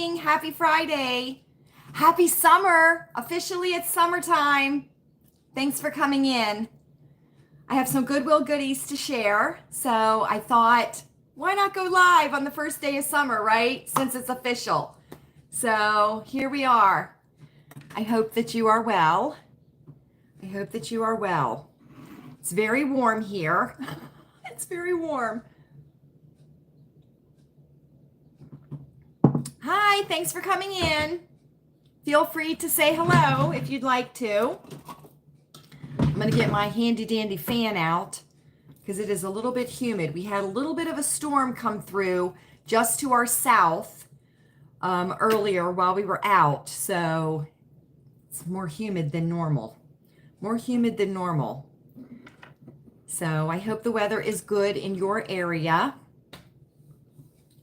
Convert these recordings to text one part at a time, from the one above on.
morning. Happy Friday. Happy summer. Officially, it's summertime. Thanks for coming in. I have some Goodwill goodies to share. So I thought, why not go live on the first day of summer, right? Since it's official. So here we are. I hope that you are well. I hope that you are well. It's very warm here. It's very warm. Hi, thanks for coming in. Feel free to say hello if you'd like to. I'm going to get my handy dandy fan out because it is a little bit humid. We had a little bit of a storm come through just to our south earlier while we were out. So it's more humid than normal. More humid than normal. So I hope the weather is good in your area.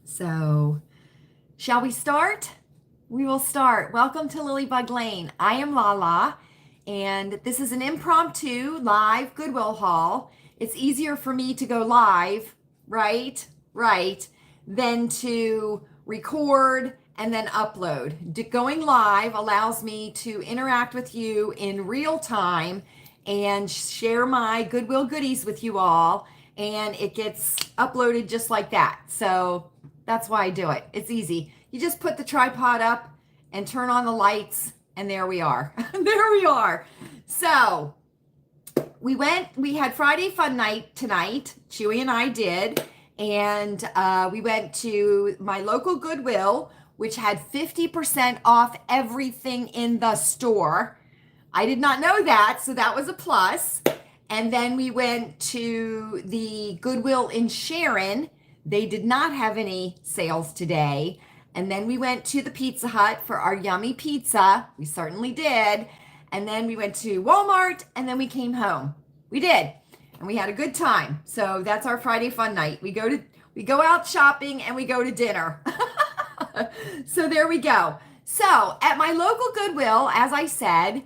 So shall we start? We will start. Welcome to Lilleybugglane. I am Lala, and this is an impromptu live Goodwill haul. It's easier for me to go live, right, than to record and then upload. Going live allows me to interact with you in real time and share my Goodwill goodies with you all, and it gets uploaded just like that. So that's why I do it. It's easy. You just put the tripod up and turn on the lights, and there we are. There we are. So we had Friday fun night tonight. Chewy and I did. And we went to my local Goodwill, which had 50% off everything in the store. I did not know that, so that was a plus. And then we went to the Goodwill in Sharon. They did not have any sales today. And then we went to the Pizza Hut for our yummy pizza. We certainly did. And then we went to Walmart, and then we came home. We did. And we had a good time. So that's our Friday fun night. We go out shopping and we go to dinner. So there we go. So at my local Goodwill, as I said,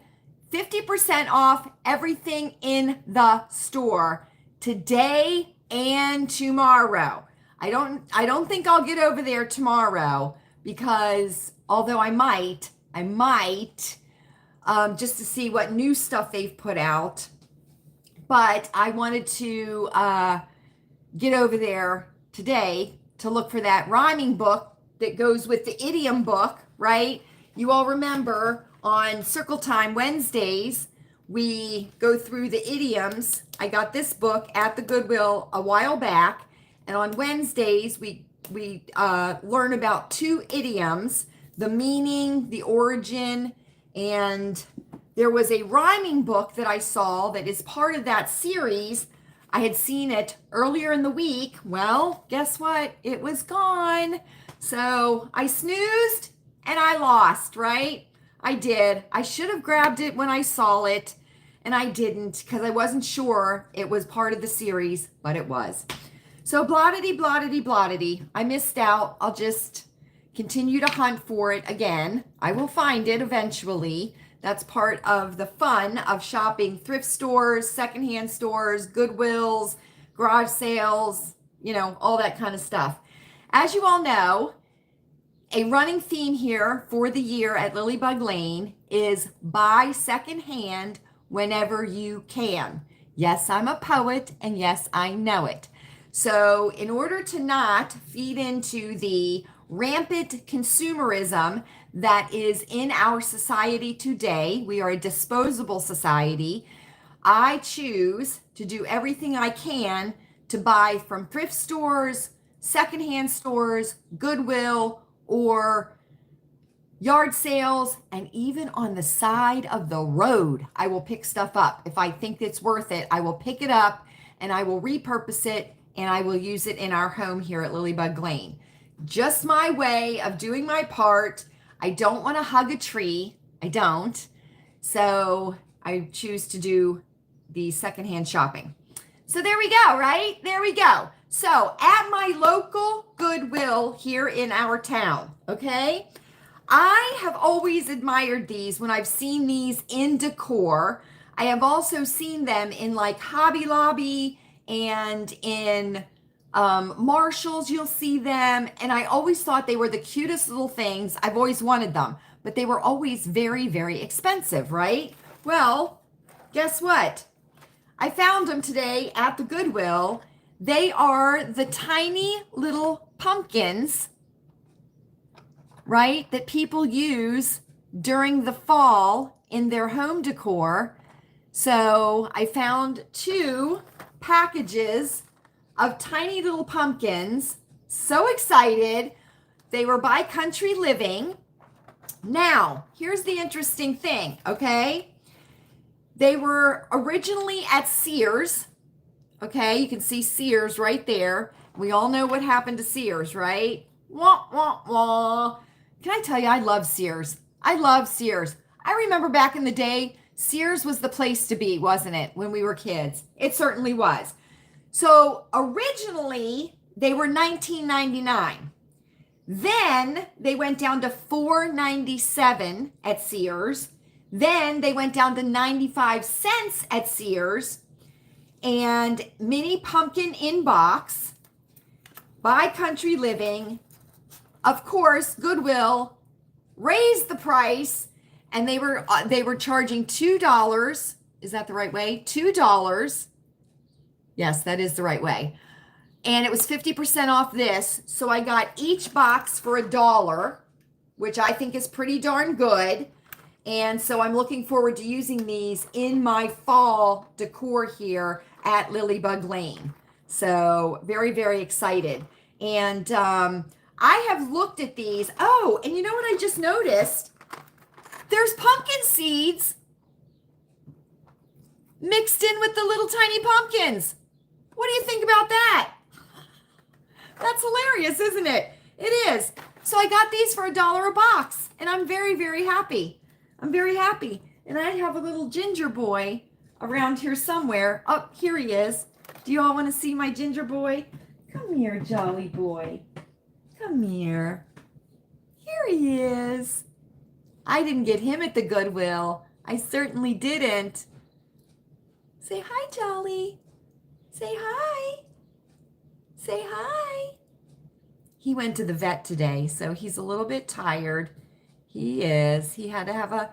50% off everything in the store today and tomorrow. I don't think I'll get over there tomorrow because although I might just to see what new stuff they've put out. But I wanted to get over there today to look for that rhyming book that goes with the idiom book, right? You all remember on Circle Time Wednesdays, we go through the idioms. I got this book at the Goodwill a while back. And on Wednesdays, we learn about 2 idioms, the meaning, the origin, and there was a rhyming book that I saw that is part of that series. I had seen it earlier in the week. Well, guess what? It was gone. So I snoozed and I lost, right? I did. I should have grabbed it when I saw it, and I didn't because I wasn't sure it was part of the series, but it was. So blottity, blottity, blottity. I missed out. I'll just continue to hunt for it again. I will find it eventually. That's part of the fun of shopping thrift stores, secondhand stores, Goodwills, garage sales, all that kind of stuff. As you all know, a running theme here for the year at Lilleybugglane is buy secondhand whenever you can. Yes, I'm a poet, and yes, I know it. So in order to not feed into the rampant consumerism that is in our society today, we are a disposable society, I choose to do everything I can to buy from thrift stores, secondhand stores, Goodwill, or yard sales, and even on the side of the road, I will pick stuff up. If I think it's worth it, I will pick it up and I will repurpose it and I will use it in our home here at Lilleybugglane. Just my way of doing my part. I don't want to hug a tree. I don't. So I choose to do the secondhand shopping. So there we go, right? There we go. So at my local Goodwill here in our town, okay? I have always admired these when I've seen these in decor. I have also seen them in like Hobby Lobby and in Marshalls, you'll see them. And I always thought they were the cutest little things. I've always wanted them, but they were always very, very expensive, right? Well, guess what? I found them today at the Goodwill. They are the tiny little pumpkins, right, that people use during the fall in their home decor. So I found 2 packages of tiny little pumpkins. So excited. They were by Country Living. Now, here's the interesting thing, okay? They were originally at Sears. Okay, you can see Sears right there. We all know what happened to Sears, right? Wah, wah, wah. Can I tell you, I love Sears. I love Sears. I remember back in the day, Sears was the place to be, wasn't it, when we were kids? It certainly was. So originally, they were $19.99. Then they went down to $4.97 at Sears. Then they went down to 95 cents at Sears. And mini pumpkin in box by Country Living. Of course, Goodwill raised the price, and they were charging $2. Is that the right way? $2. Yes, that is the right way. And it was 50% off this. So I got each box for $1, which I think is pretty darn good. And so I'm looking forward to using these in my fall decor here at Lilleybugglane. So very, very excited. And I have looked at these. Oh, and you know what I just noticed? There's pumpkin seeds mixed in with the little tiny pumpkins. What do you think about that? That's hilarious, isn't it? It is. So I got these for $1 a box, and I'm very, very happy. I'm very happy. And I have a little ginger boy around here somewhere. Oh, here he is. Do you all want to see my ginger boy? Come here, jolly boy. Come here. Here he is. I didn't get him at the Goodwill. I certainly didn't. Say hi, Jolly. Say hi. Say hi. He went to the vet today, so he's a little bit tired. He is. He had to have a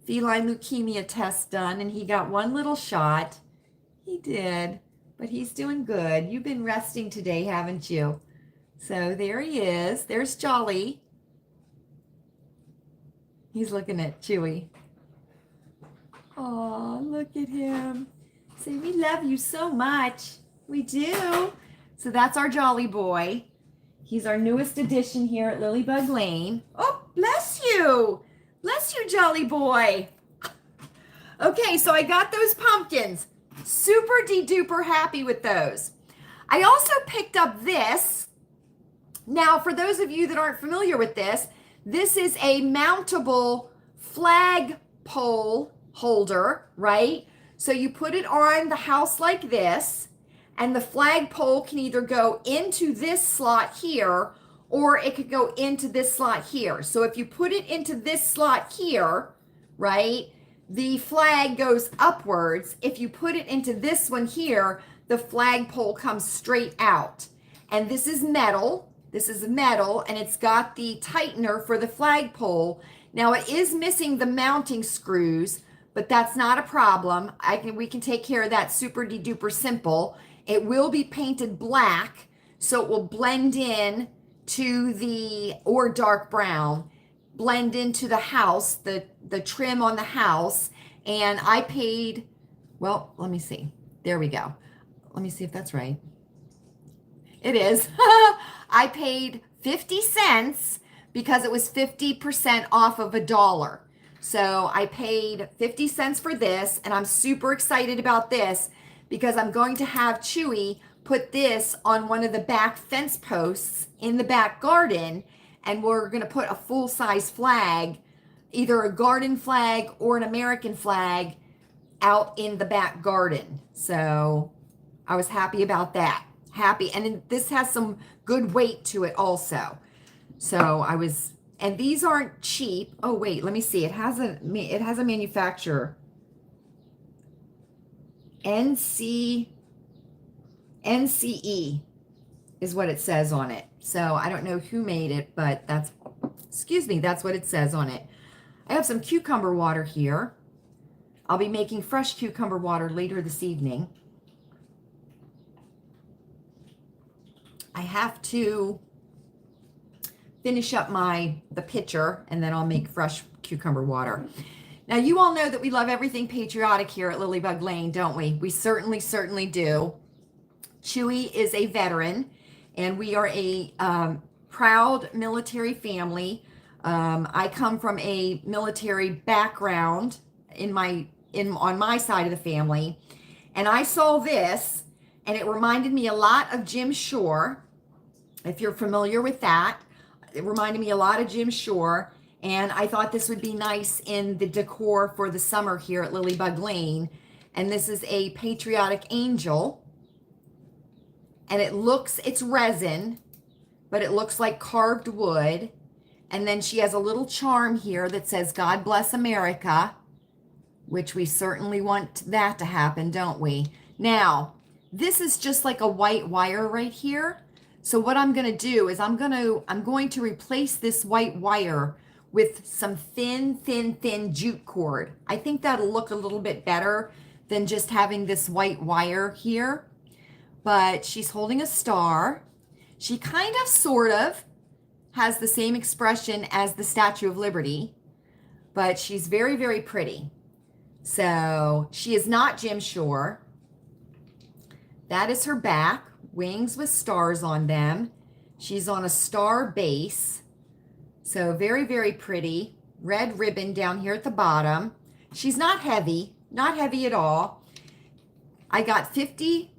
feline leukemia test done, and he got one little shot. He did, but he's doing good. You've been resting today, haven't you? So there he is. There's Jolly. He's looking at Chewy. Oh, look at him. Say, we love you so much. We do. So that's our Jolly boy. He's our newest addition here at Lilleybugglane. Oh, bless you. Bless you, Jolly boy. Okay, so I got those pumpkins. Super de-duper happy with those. I also picked up this. Now, for those of you that aren't familiar with this, this is a mountable flag pole holder, right? So you put it on the house like this, and the flagpole can either go into this slot here, or it could go into this slot here. So if you put it into this slot here, right, the flag goes upwards. If you put it into this one here, the flagpole comes straight out. And this is metal. This is metal, and it's got the tightener for the flagpole. Now it is missing the mounting screws, but that's not a problem. We can take care of that super de-duper simple. It will be painted black, so it will blend in to the, or dark brown, blend into the house, the trim on the house. And I paid, well, let me see. There we go. Let me see if that's right. It is. I paid 50 cents because it was 50% off of $1. So I paid 50 cents for this, and I'm super excited about this because I'm going to have Chewy put this on one of the back fence posts in the back garden, and we're going to put a full-size flag, either a garden flag or an American flag, out in the back garden. So I was happy about that. Happy. And this has some good weight to it also. So I was, and these aren't cheap. Oh, wait, let me see. It has a manufacturer. NCE. is what it says on it. So I don't know who made it, but that's, excuse me, that's what it says on it. I have some cucumber water here. I'll be making fresh cucumber water later this evening. I have to finish up the pitcher, and then I'll make fresh cucumber water. Now, you all know that we love everything patriotic here at Lilleybugglane, don't we? We certainly do. Chewy is a veteran, and we are a proud military family. I come from a military background on my side of the family, and I saw this, and it reminded me a lot of Jim Shore. If you're familiar with that, it reminded me a lot of Jim Shore, and I thought this would be nice in the decor for the summer here at Lilleybugglane. And this is a patriotic angel, and it's resin, but it looks like carved wood. And then she has a little charm here that says, God bless America, which we certainly want that to happen, don't we? Now, this is just like a white wire right here. So what I'm going to do is I'm going to replace this white wire with some thin jute cord. I think that'll look a little bit better than just having this white wire here. But she's holding a star. She kind of, sort of, has the same expression as the Statue of Liberty, but she's very pretty. So she is not Jim Shore. That is her back. Wings with stars on them. She's on a star base. So very pretty. Red ribbon down here at the bottom. She's not heavy at all. I got 50%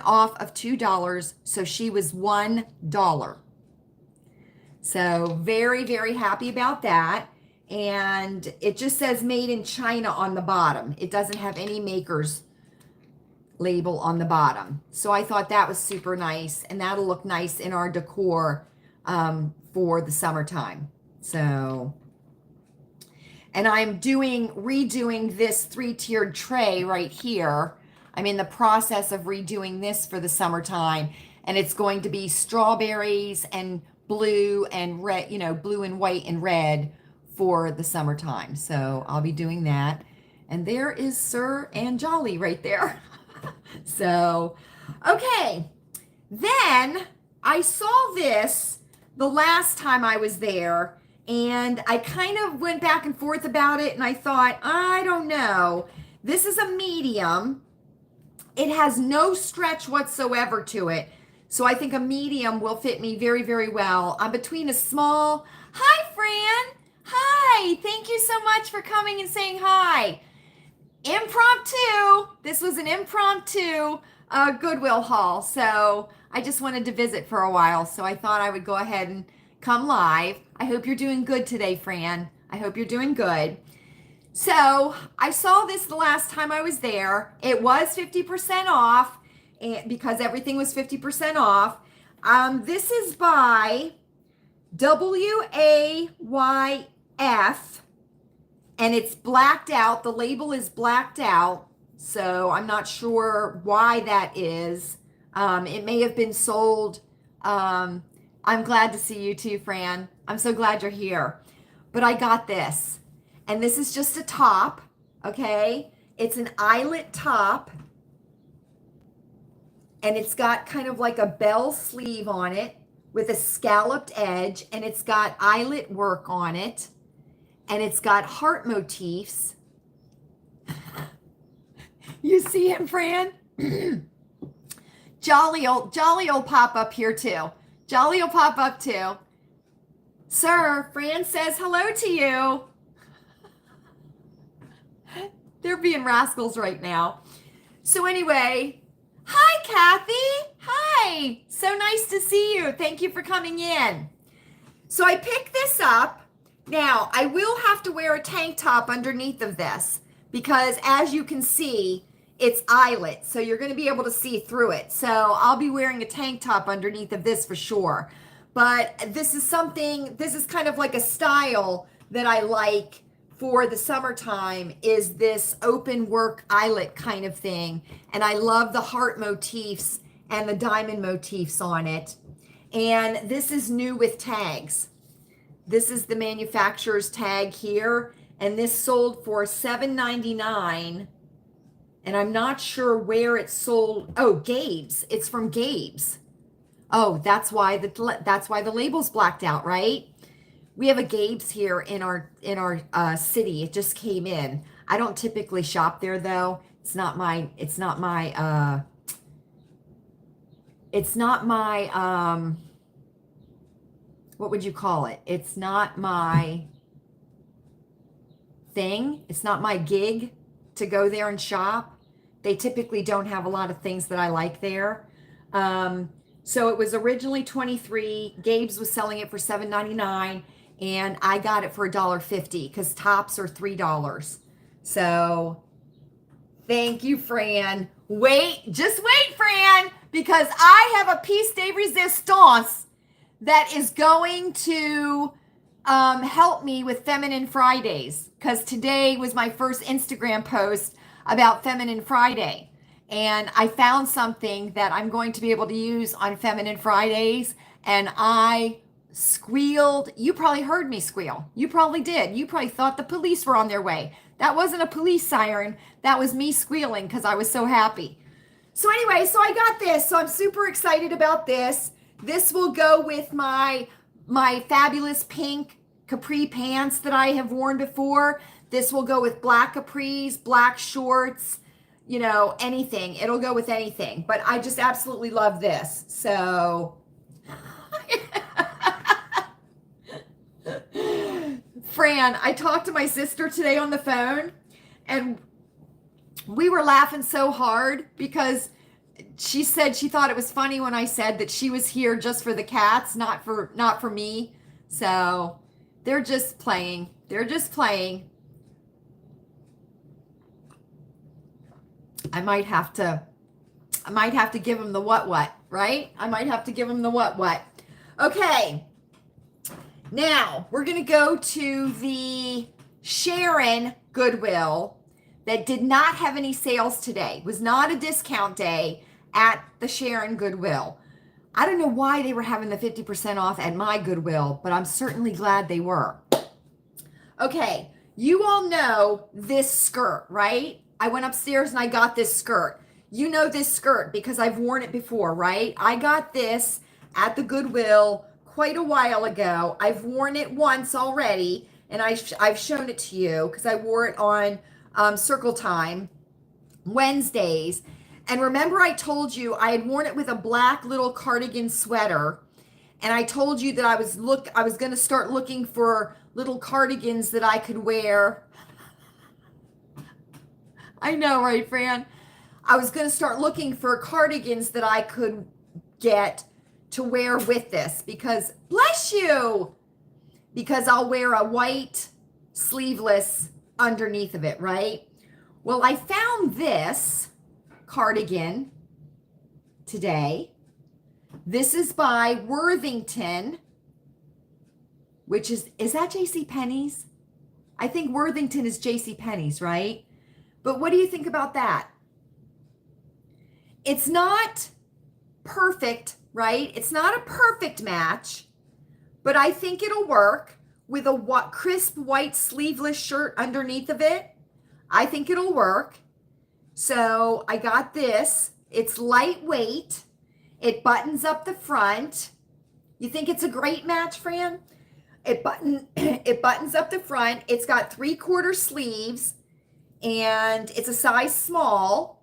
off of $2, so she was $1. So very happy about that. And it just says made in China on the bottom. It doesn't have any maker's label on the bottom. So I thought that was super nice, and that'll look nice in our decor for the summertime. So, and I'm redoing this 3-tiered tray right here. I'm in the process of redoing this for the summertime, and it's going to be strawberries and blue and red, blue and white and red for the summertime. So I'll be doing that. And there is Sir and Jolly right there. So, okay. Then I saw this the last time I was there, and I kind of went back and forth about it, and I thought, I don't know. This is a medium. It has no stretch whatsoever to it. So I think a medium will fit me very well. I'm between a small, hi Fran. Hi, thank you so much for coming and saying hi. Impromptu. This was an impromptu Goodwill haul. So I just wanted to visit for a while. So I thought I would go ahead and come live. I hope you're doing good today, Fran. I hope you're doing good. So I saw this the last time I was there. It was 50% off, and because everything was 50% off. This is by WAYF, and it's blacked out. The label is blacked out, so I'm not sure why that is. It may have been sold. I'm glad to see you too, Fran. I'm so glad you're here. But I got this, and this is just a top, okay? It's an eyelet top, and it's got kind of like a bell sleeve on it with a scalloped edge, and it's got eyelet work on it, and it's got heart motifs. You see him, Fran? Jolly'll pop up here too. Jolly will pop up too. Sir, Fran says hello to you. They're being rascals right now. So anyway, hi, Kathy. Hi. So nice to see you. Thank you for coming in. So I picked this up. Now, I will have to wear a tank top underneath of this because, as you can see, it's eyelet. So you're going to be able to see through it. So I'll be wearing a tank top underneath of this for sure. But this is kind of like a style that I like for the summertime, is this open work eyelet kind of thing. And I love the heart motifs and the diamond motifs on it. And this is new with tags. This is the manufacturer's tag here, and this sold for $7.99. And I'm not sure where it sold. Oh, Gabe's. It's from Gabe's. Oh, that's why the label's blacked out, right? We have a Gabe's here in our city. It just came in. I don't typically shop there though. It's not my what would you call it? It's not my thing. It's not my gig to go there and shop. They typically don't have a lot of things that I like there. So it was originally $23. Gabe's was selling it for $7.99, and I got it for $1.50 because tops are $3. So thank you, Fran. Just wait, Fran, because I have a piece de resistance that is going to help me with Feminine Fridays, because today was my first Instagram post about Feminine Friday. And I found something that I'm going to be able to use on Feminine Fridays, and I squealed. You probably heard me squeal. You probably did. You probably thought the police were on their way. That wasn't a police siren. That was me squealing because I was so happy. So anyway, so I got this. So I'm super excited about this. This will go with my fabulous pink capri pants that I have worn before. This will go with black capris, black shorts, you know, anything. It'll go with anything. But I just absolutely love this. So Fran, I talked to my sister today on the phone, and we were laughing so hard because she said she thought it was funny when I said that she was here just for the cats, not for me. So they're just playing. They're just playing. I might have to give them the what, right? I might have to give them the what. Okay. Now, we're going to go to the Sharon Goodwill that did not have any sales today. It was not a discount day at the Sharon Goodwill. I don't know why they were having the 50% off at my Goodwill, but I'm certainly glad they were. Okay, you all know this skirt, right? I went upstairs and I got this skirt. You know this skirt because I've worn it before, right? I got this at the Goodwill quite a while ago. I've worn it once already, and I've shown it to you because I wore it on Circle Time Wednesdays. And remember, I told you I had worn it with a black little cardigan sweater, and I told you that I was going to start looking for little cardigans that I could wear. I know, right, Fran? I was going to start looking for cardigans that I could get to wear with this because, bless you, because I'll wear a white sleeveless underneath of it, right? Well, I found this cardigan today. This is by Worthington, which is that JCPenney's? I think Worthington is JCPenney's, right? But what do you think about that? It's not perfect, right? It's not a perfect match, but I think it'll work with a crisp white sleeveless shirt underneath of it. I think it'll work. So I got this. It's lightweight. It buttons up the front. You think it's a great match, Fran? It buttons up the front. It's got 3/4 sleeves, and it's a size small.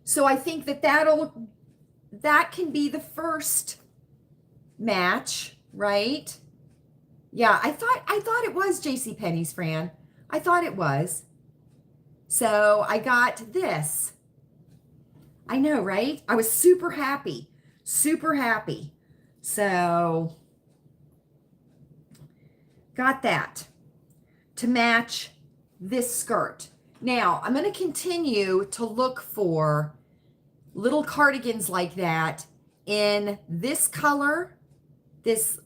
So I think that can be the first match, right? Yeah, I thought it was JCPenney's, Fran. I thought it was. So I got this. I know, right? I was super happy. Super happy. So got that to match this skirt. Now, I'm going to continue to look for little cardigans like that in this color, this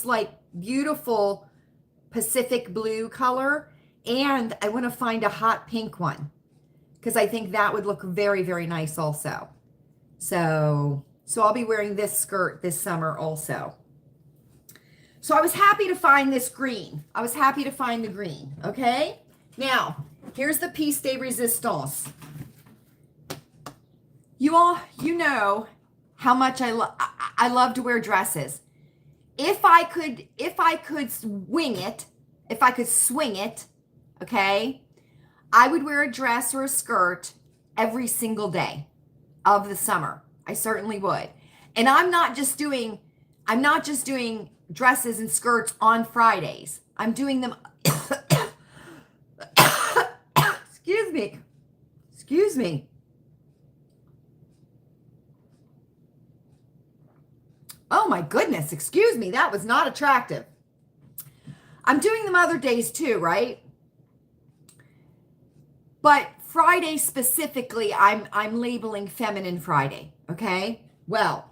like beautiful Pacific blue color, and I want to find a hot pink one because I think that would look very, very nice also. So I'll be wearing this skirt this summer also. So I was happy to find this green. I was happy to find the green, okay? Now, here's the piece de resistance. You know how much I love to wear dresses. If I could swing it, okay, I would wear a dress or a skirt every single day of the summer. I certainly would. And I'm not just doing dresses and skirts on Fridays. I'm doing them Excuse me. Oh my goodness, excuse me. That was not attractive. I'm doing them other days too, right? But Friday specifically, I'm labeling Feminine Friday, okay? Well,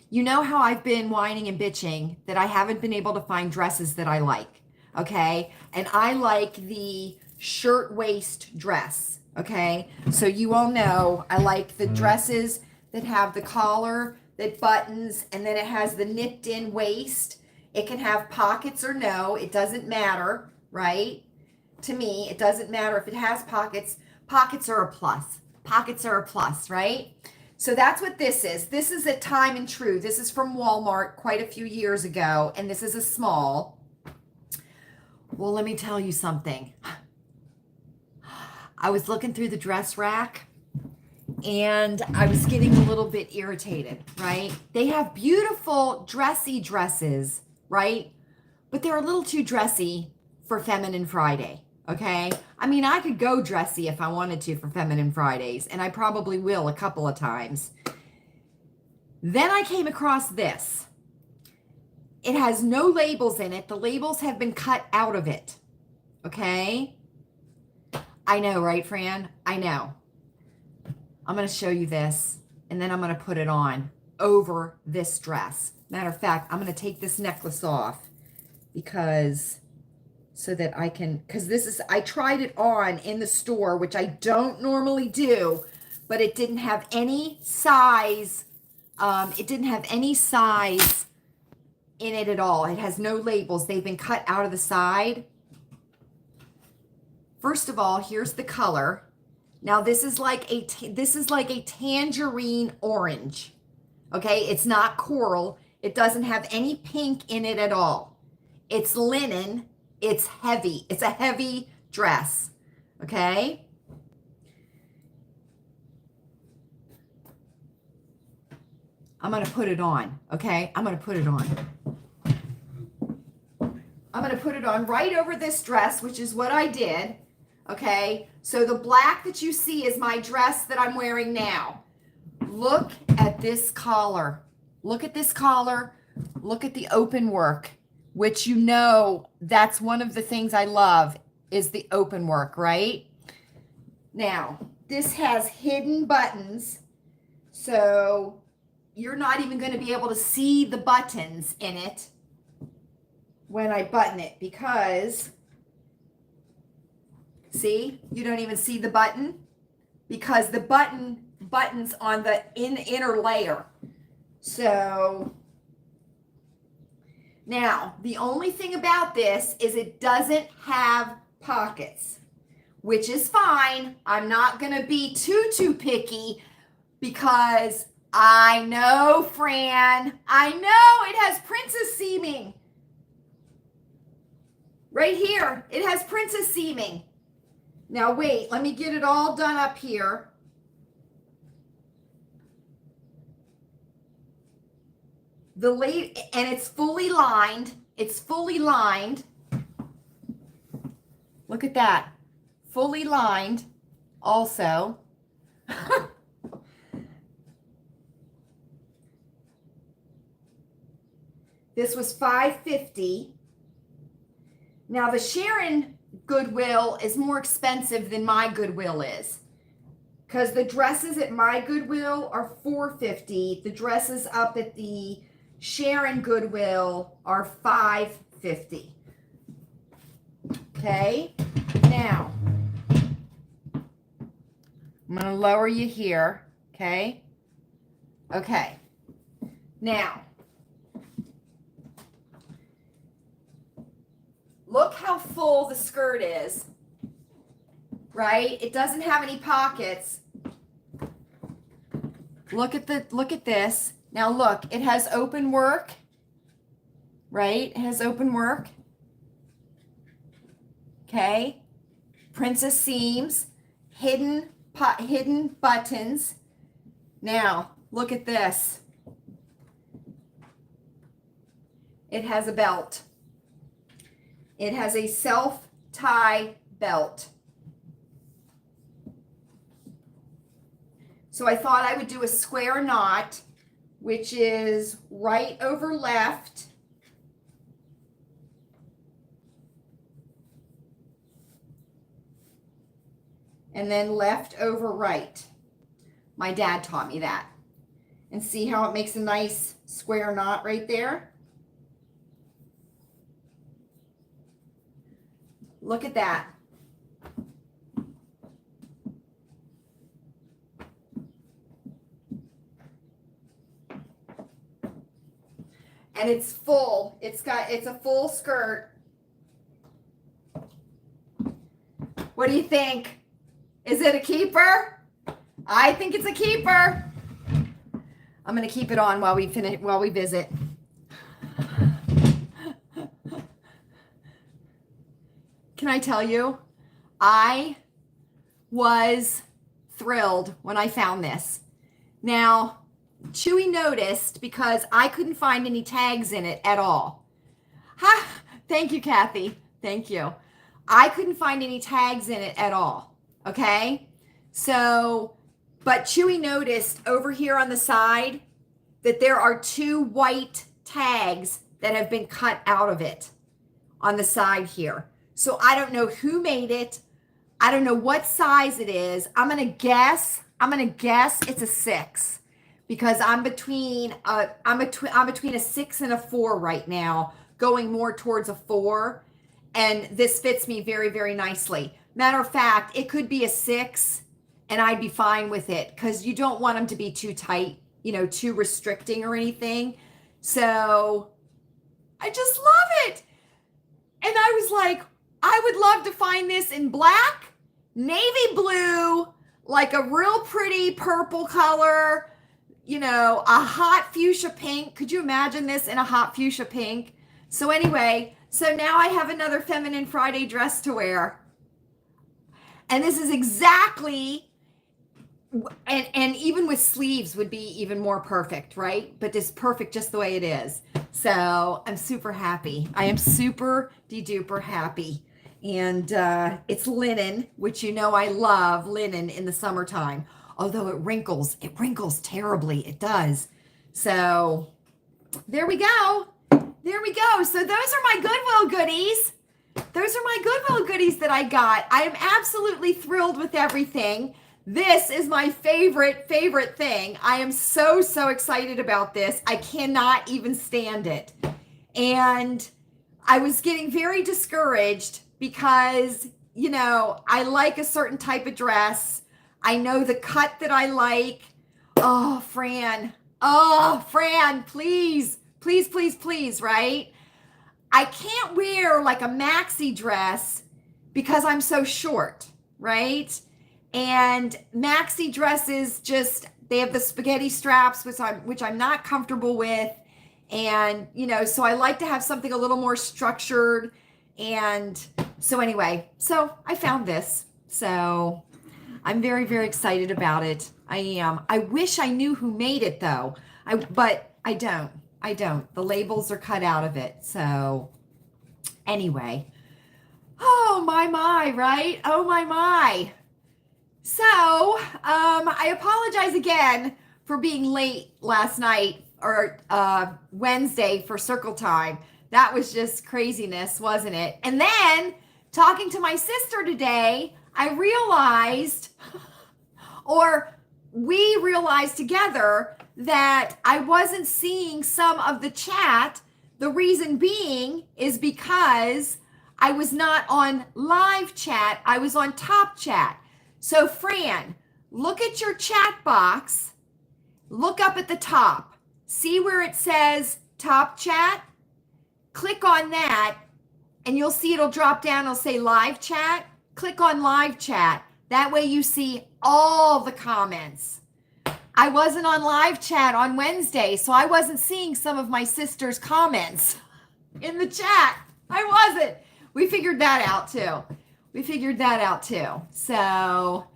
you know how I've been whining and bitching that I haven't been able to find dresses that I like, okay? And I like the shirt waist dress, okay? So you all know I like the dresses that have the collar that buttons, and then it has the nipped in waist. It can have pockets or no, it doesn't matter, right? To me, it doesn't matter if it has pockets. Pockets are a plus. Pockets are a plus, right? So that's what this is. This is a Time and True. This is from Walmart quite a few years ago, and this is a small. Well, let me tell you something. I was looking through the dress rack, and I was getting a little bit irritated, right? They have beautiful dressy dresses, right? But they're a little too dressy for Feminine Friday, okay? I mean, I could go dressy if I wanted to for Feminine Fridays, and I probably will a couple of times. Then I came across this. It has no labels in it. The labels have been cut out of it, okay? I know, right, Fran? I know. I'm going to show you this, and then I'm going to put it on over this dress. Matter of fact, I'm going to take this necklace off so that I can, because this is, I tried it on in the store, which I don't normally do, but it didn't have any size. It didn't have any size in it at all. It has no labels. They've been cut out of the side. First of all, here's the color. Now this is like a tangerine orange. Okay, it's not coral. It doesn't have any pink in it at all. It's linen. It's heavy. It's a heavy dress. Okay? I'm going to put it on. Okay? I'm going to put it on. I'm going to put it on right over this dress, which is what I did. Okay? So the black that you see is my dress that I'm wearing now. Look at this collar. Look at this collar. Look at the open work, which you know that's one of the things I love is the open work, right? Now, this has hidden buttons, so you're not even going to be able to see the buttons in it when I button it because, see, you don't even see the button because the buttons on the inner layer. So now, the only thing about this is it doesn't have pockets, which is fine. I'm not going to be too picky because I know, Fran, I know it has princess seaming. Right here, it has princess seaming. Now wait, let me get it all done up here. And it's fully lined. It's fully lined. Look at that. Fully lined also. This was $5.50. Now the Sharon Goodwill is more expensive than my Goodwill is. Because the dresses at my Goodwill are $4.50. The dresses up at the Sharon Goodwill are $5.50. Okay, now I'm going to lower you here Okay. Okay. Now, look how full the skirt is, right? It doesn't have any pockets. Look at this. Now look, it has open work, right? It has open work. Okay. Princess seams, hidden buttons. Now, look at this. It has a belt. It has a self-tie belt. So I thought I would do a square knot, which is right over left. And then left over right. My dad taught me that. And see how it makes a nice square knot right there? Look at that. And it's full. It's a full skirt. What do you think? Is it a keeper? I think it's a keeper. I'm going to keep it on while we visit. Can I tell you? I was thrilled when I found this. Now, Chewy noticed because I couldn't find any tags in it at all. Ha! Thank you, Kathy. Thank you. I couldn't find any tags in it at all. Okay? So, but Chewy noticed over here on the side that there are 2 white tags that have been cut out of it on the side here. So I don't know who made it. I don't know what size it is. I'm going to guess it's a 6 because I'm between a 6 and a 4 right now, going more towards a 4, and this fits me very, very nicely. Matter of fact, it could be a 6 and I'd be fine with it because you don't want them to be too tight, too restricting or anything. So I just love it. And I was like, I would love to find this in black, navy blue, like a real pretty purple color, a hot fuchsia pink. Could you imagine this in a hot fuchsia pink? So anyway, so now I have another Feminine Friday dress to wear. And this is exactly, and even with sleeves would be even more perfect, right? But it's perfect just the way it is. So I'm super happy. I am super de-duper happy. And it's linen, which I love linen in the summertime. Although it wrinkles terribly. It does. So there we go. There we go. So those are my Goodwill goodies. Those are my Goodwill goodies that I got. I am absolutely thrilled with everything. This is my favorite thing. I am so excited about this. I cannot even stand it. And I was getting very discouraged because, I like a certain type of dress. I know the cut that I like. Oh, Fran, please, right? I can't wear like a maxi dress because I'm so short, right? And maxi dresses they have the spaghetti straps, which I'm not comfortable with. And, so I like to have something a little more structured. And so anyway, so I found this. So I'm very, very excited about it. I am. I wish I knew who made it though. But I don't. The labels are cut out of it. So anyway, oh my, right? Oh my. So I apologize again for being late last night or Wednesday for circle time. That was just craziness, wasn't it? And then talking to my sister today, I realized, or we realized together, that I wasn't seeing some of the chat. The reason being is because I was not on live chat. I was on top chat. So Fran, look at your chat box, look up at the top, see where it says top chat, click on that, and you'll see it'll drop down, it'll say live chat. Click on live chat. That way you see all the comments. I wasn't on live chat on Wednesday, so I wasn't seeing some of my sister's comments in the chat. I wasn't. We figured that out too. So,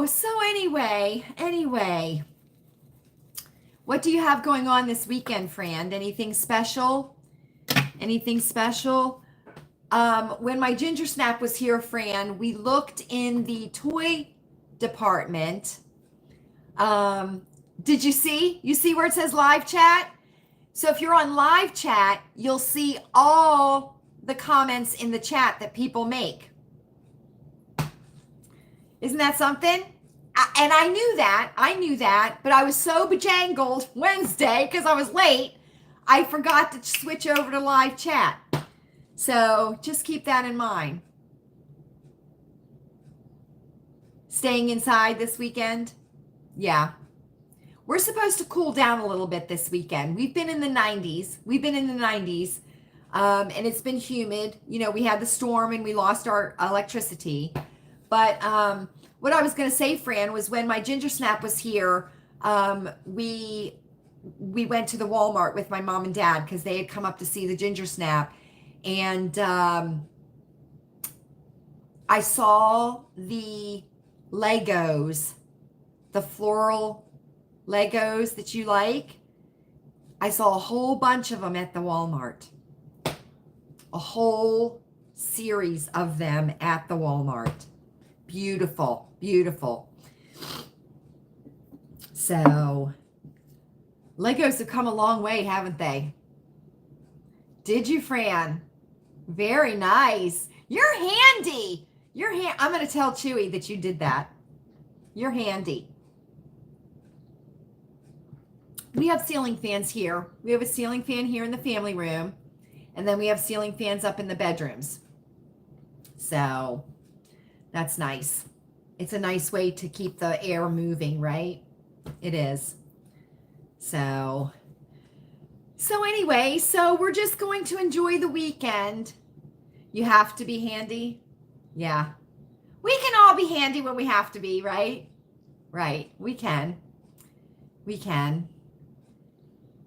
so anyway, what do you have going on this weekend, friend? Anything special? When my Ginger Snap was here, Fran, we looked in the toy department. Did you see? You see where it says live chat? So if you're on live chat, you'll see all the comments in the chat that people make. Isn't that something? And I knew that, but I was so bejangled Wednesday because I was late, I forgot to switch over to live chat. So just keep that in mind. Staying inside this weekend? Yeah. We're supposed to cool down a little bit this weekend. We've been in the 90s. And it's been humid. You know, we had the storm and we lost our electricity. But what I was going to say, Fran, was when my Ginger Snap was here, we went to the Walmart with my mom and dad because they had come up to see the Ginger Snap. And I saw the Legos, the floral Legos that you like. I saw a whole bunch of them at the Walmart. A whole series of them at the Walmart. Beautiful, beautiful. So, Legos have come a long way, haven't they? Did you, Fran? Very nice. You're handy. I'm going to tell Chewy that you did that. You're handy. We have ceiling fans here. We have a ceiling fan here in the family room. And then we have ceiling fans up in the bedrooms. So that's nice. It's a nice way to keep the air moving, right? It is. So anyway, so we're just going to enjoy the weekend. You have to be handy. Yeah. We can all be handy when we have to be, right? Right. We can.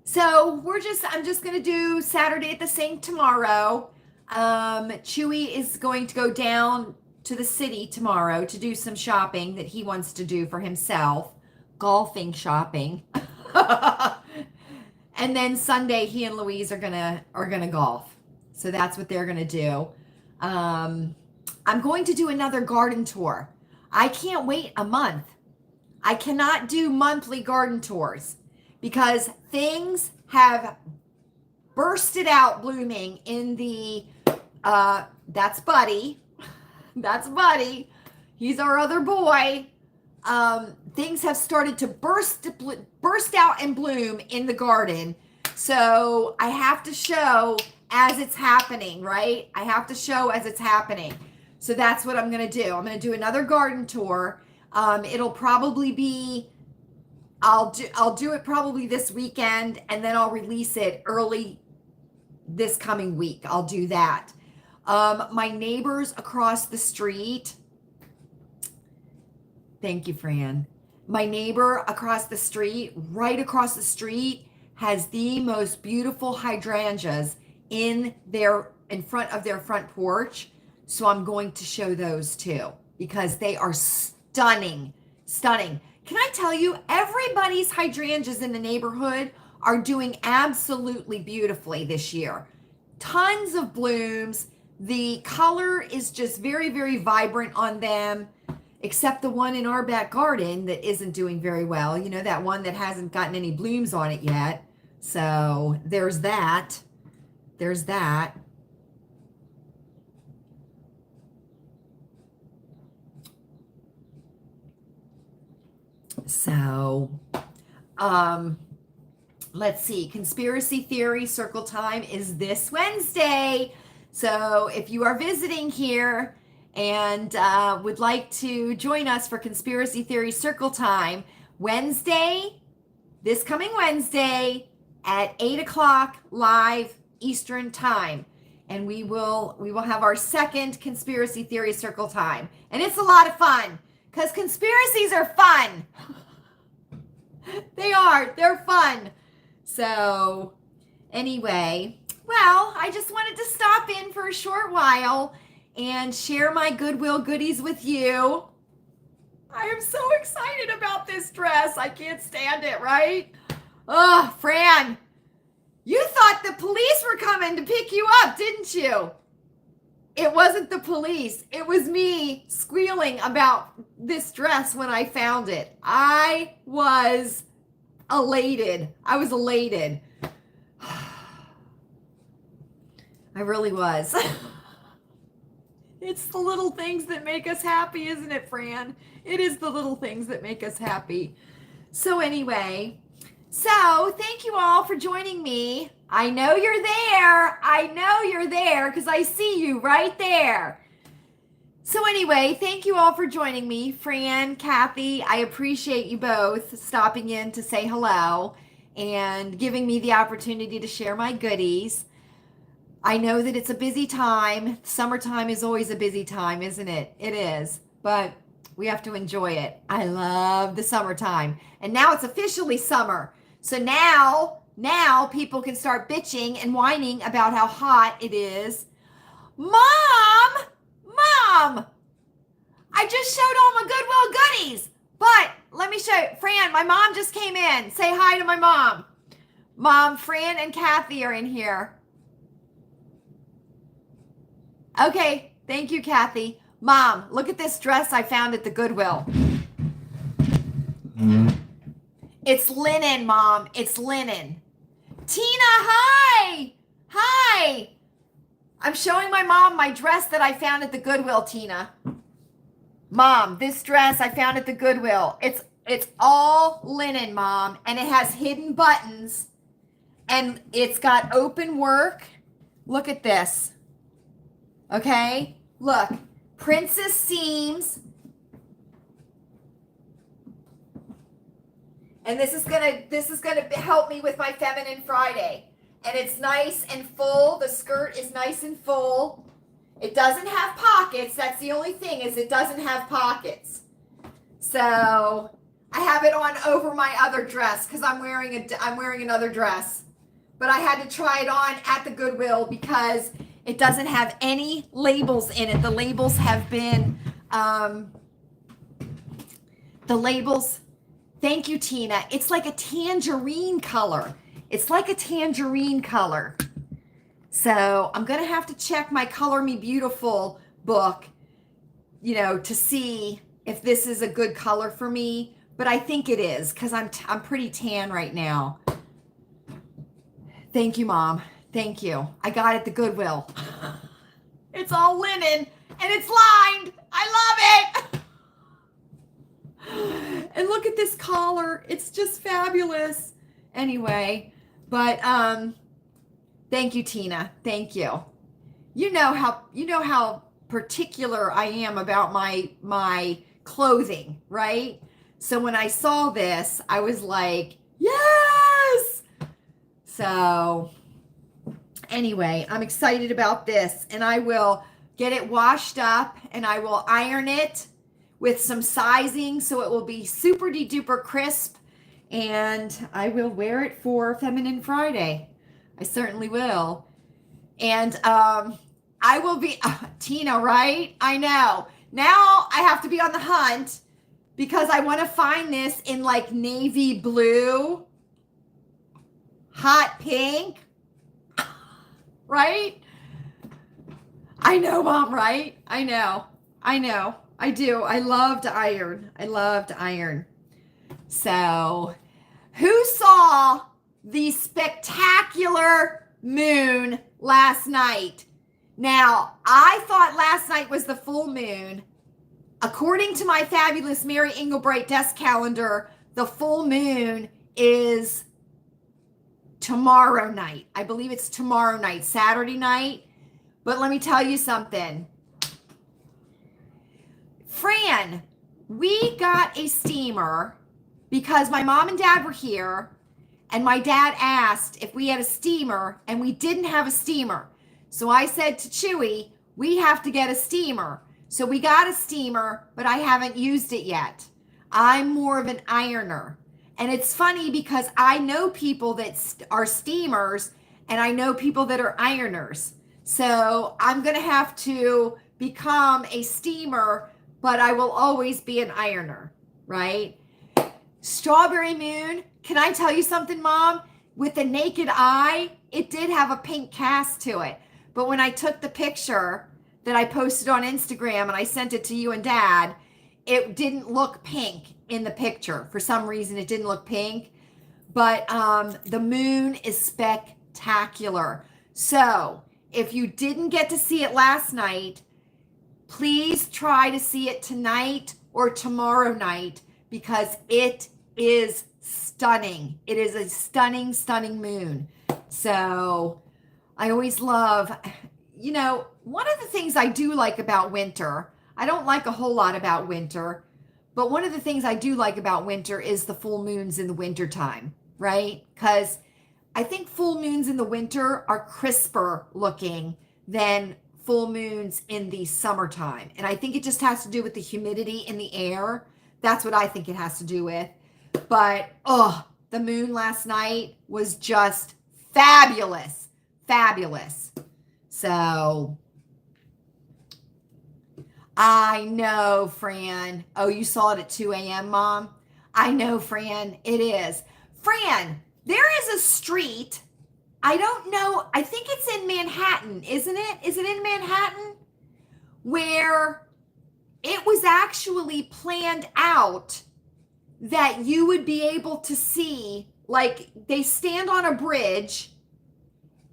So I'm just going to do Saturday at the Sink tomorrow. Chewy is going to go down to the city tomorrow to do some shopping that he wants to do for himself. Golfing shopping. And then Sunday, he and Louise are gonna golf. So that's what they're gonna do. I'm going to do another garden tour. I can't wait a month. I cannot do monthly garden tours because things have bursted out blooming in the, that's Buddy. That's Buddy. He's our other boy. Things have started to burst out and bloom in the garden. So I have to show as it's happening, right? I have to show as it's happening. So that's what I'm going to do. I'm going to do another garden tour. It'll probably be, I'll do it probably this weekend, and then I'll release it early this coming week. I'll do that. My neighbors across the street, thank you, Fran. My neighbor across the street, right across the street, has the most beautiful hydrangeas in front of their front porch. So I'm going to show those too because they are stunning. Can I tell you, everybody's hydrangeas in the neighborhood are doing absolutely beautifully this year. Tons of blooms. The color is just very, very vibrant on them. Except the one in our back garden that isn't doing very well. You know, that one that hasn't gotten any blooms on it yet. So there's that. So, let's see. Conspiracy Theory Circle Time is this Wednesday. So if you are visiting here and would like to join us for Conspiracy Theory Circle Time this coming Wednesday at 8 o'clock live Eastern Time. And we will have our second Conspiracy Theory Circle Time. And it's a lot of fun because conspiracies are fun. They're fun. So anyway, well, I just wanted to stop in for a short while and share my Goodwill goodies with you. I am so excited about this dress. I can't stand it, right? Oh, Fran, you thought the police were coming to pick you up, didn't you? It wasn't the police. It was me squealing about this dress when I found it. I was elated. I really was. It's the little things that make us happy, isn't it, Fran? It is the little things that make us happy. So anyway, thank you all for joining me. I know you're there because I see you right there. So anyway, thank you all for joining me. Fran, Kathy, I appreciate you both stopping in to say hello and giving me the opportunity to share my goodies. I know that it's a busy time. Summertime is always a busy time, isn't it? It is, but we have to enjoy it. I love the summertime. And now it's officially summer. So now people can start bitching and whining about how hot it is. Mom, I just showed all my Goodwill goodies. But let me show you. Fran, my mom just came in. Say hi to my mom. Mom, Fran and Kathy are in here. Okay, thank you, Kathy. Mom, look at this dress I found at the Goodwill. It's linen, Mom. It's linen. Tina, hi. Hi. I'm showing my mom my dress that I found at the Goodwill, Tina. Mom, this dress I found at the Goodwill. It's all linen, Mom, and it has hidden buttons, and it's got open work. Look at this. Okay, look, princess seams. And this is gonna help me with my Feminine Friday. And it's nice and full. The skirt is nice and full. It doesn't have pockets. That's the only thing, is it doesn't have pockets. So I have it on over my other dress because I'm wearing another dress. But I had to try it on at the Goodwill because it doesn't have any labels in it. The labels have been, thank you, Tina. It's like a tangerine color. So I'm going to have to check my Color Me Beautiful book, to see if this is a good color for me. But I think it is because I'm pretty tan right now. Thank you, Mom. Thank you. I got it at the Goodwill. It's all linen and it's lined. I love it. And look at this collar. It's just fabulous. Anyway, but thank you, Tina. Thank you. You know how particular I am about my clothing, right? So when I saw this, I was like, yes. So anyway, I'm excited about this, and I will get it washed up and I will iron it with some sizing so it will be super duper crisp, and I will wear it for Feminine Friday. I certainly will. And I will be Tina, right? I know. Now I have to be on the hunt because I want to find this in like navy blue, hot pink, right? I know, Mom, right? I know. I do. I love to iron. So, who saw the spectacular moon last night? Now, I thought last night was the full moon. According to my fabulous Mary Engelbright desk calendar, the full moon is tomorrow night. I believe it's tomorrow night, Saturday night. But let me tell you something. Fran, we got a steamer because my mom and dad were here, and my dad asked if we had a steamer, and we didn't have a steamer. So I said to Chewy, we have to get a steamer. So we got a steamer, but I haven't used it yet. I'm more of an ironer. And it's funny because I know people that are steamers, and I know people that are ironers. So I'm going to have to become a steamer, but I will always be an ironer, right? Strawberry moon. Can I tell you something, Mom? With the naked eye, it did have a pink cast to it. But when I took the picture that I posted on Instagram and I sent it to you and Dad, it didn't look pink in the picture. For some reason, it didn't look pink. But the moon is spectacular. So if you didn't get to see it last night, please try to see it tonight or tomorrow night, because it is stunning. It is a stunning, stunning moon. So I always love, one of the things I do like about winter, I don't like a whole lot about winter, but one of the things I do like about winter is the full moons in the winter time, right? Because I think full moons in the winter are crisper looking than full moons in the summertime. And I think it just has to do with the humidity in the air. That's what I think it has to do with. But, the moon last night was just fabulous. Fabulous. So, I know, Fran. Oh, you saw it at 2 a.m., Mom? I know, Fran. It is. Fran, there is a street. I don't know. I think it's in Manhattan, isn't it? Is it in Manhattan? Where it was actually planned out that you would be able to see, like, they stand on a bridge,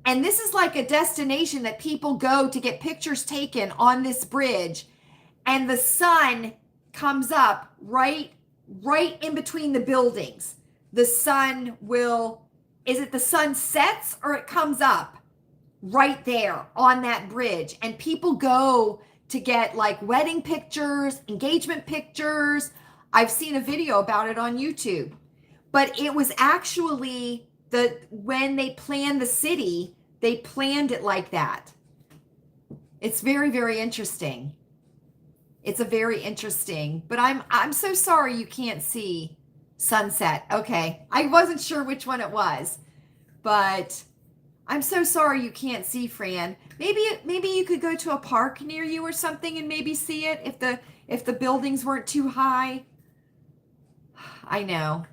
and this is like a destination that people go to get pictures taken on this bridge, and the sun comes up right in between the buildings. The sun is it the sun sets or it comes up right there on that bridge? And people go to get like wedding pictures, engagement pictures. I've seen a video about it on YouTube. But it was actually when they planned the city, they planned it like that. It's very, very interesting. It's a very interesting, but I'm so sorry you can't see sunset. Okay. I wasn't sure which one it was, but I'm so sorry you can't see, Fran. Maybe you could go to a park near you or something and maybe see it if the buildings weren't too high. I know.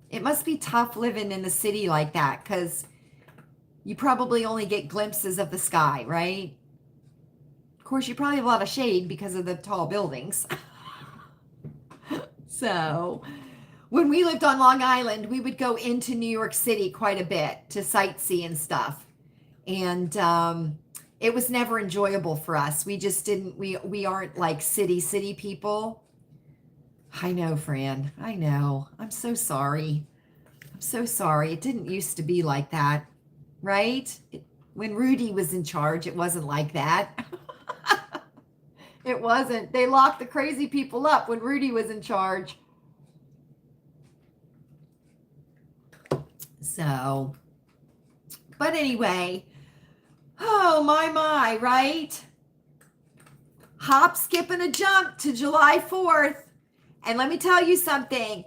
It must be tough living in the city like that, because you probably only get glimpses of the sky, right? Of course, you probably have a lot of shade because of the tall buildings. So when we lived on Long Island, we would go into New York City quite a bit to sightsee and stuff. And it was never enjoyable for us. We just didn't, we aren't like city people. I know, Fran. I know. I'm so sorry. I'm so sorry. It didn't used to be like that, right? When Rudy was in charge, it wasn't like that. It wasn't. They locked the crazy people up when Rudy was in charge. So, but anyway, oh my, right? Hop, skip, and a jump to July 4th. And let me tell you something.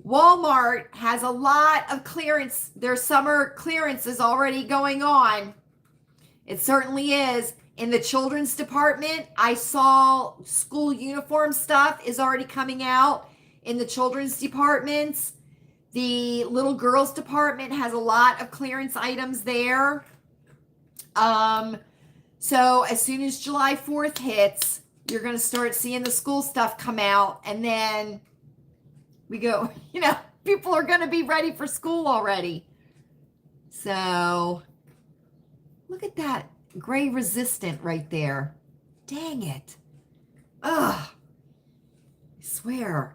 Walmart has a lot of clearance. Their summer clearance is already going on. It certainly is. In the children's department, I saw school uniform stuff is already coming out in the children's departments. The little girls department has a lot of clearance items there. So as soon as July 4th hits, you're going to start seeing the school stuff come out. And then we go, people are going to be ready for school already. So look at that. Gray resistant right there. Dang it. Ugh. I swear.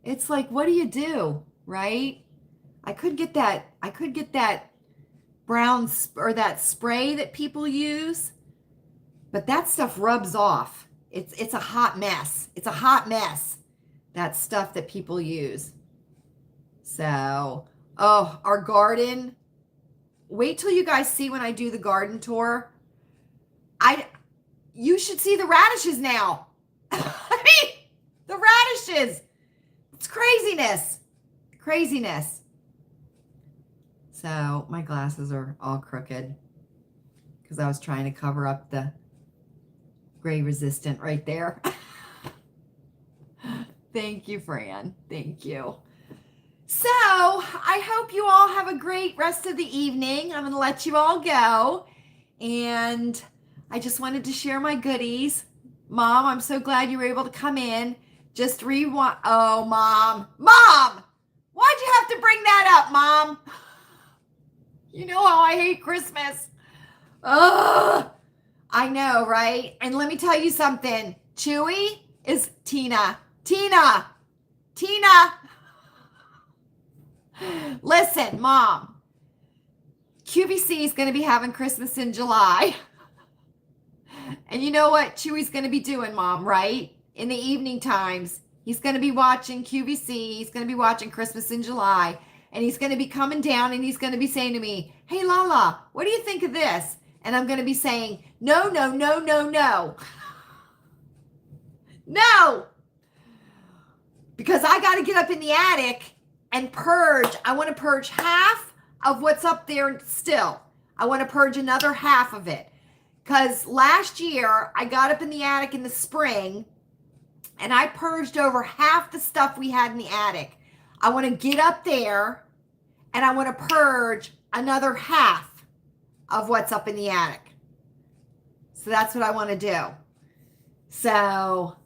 It's like, what do you do, right? I could get that brown or that spray that people use, but that stuff rubs off. It's a hot mess. It's a hot mess. That stuff that people use. So, oh, our garden. Wait till you guys see when I do the garden tour. You should see the radishes now. I mean, the radishes. It's craziness. Craziness. So my glasses are all crooked because I was trying to cover up the gray resistant right there. Thank you, Fran. Thank you. So I hope you all have a great rest of the evening. I'm going to let you all go. And I just wanted to share my goodies. Mom, I'm so glad you were able to come in. Just rewind. Oh, Mom. Mom! Why'd you have to bring that up, Mom? You know how I hate Christmas. Ugh. I know, right? And let me tell you something. Chewy is Tina. Tina. Listen, Mom. QVC is going to be having Christmas in July. And you know what Chewy's going to be doing, Mom, right? In the evening times, he's going to be watching QVC. He's going to be watching Christmas in July. And he's going to be coming down and he's going to be saying to me, hey, Lala, what do you think of this? And I'm going to be saying, no. No. Because I got to get up in the attic and purge. I want to purge half of what's up there still. I want to purge another half of it. Because last year, I got up in the attic in the spring and I purged over half the stuff we had in the attic. I want to get up there and I want to purge another half of what's up in the attic. So that's what I want to do. So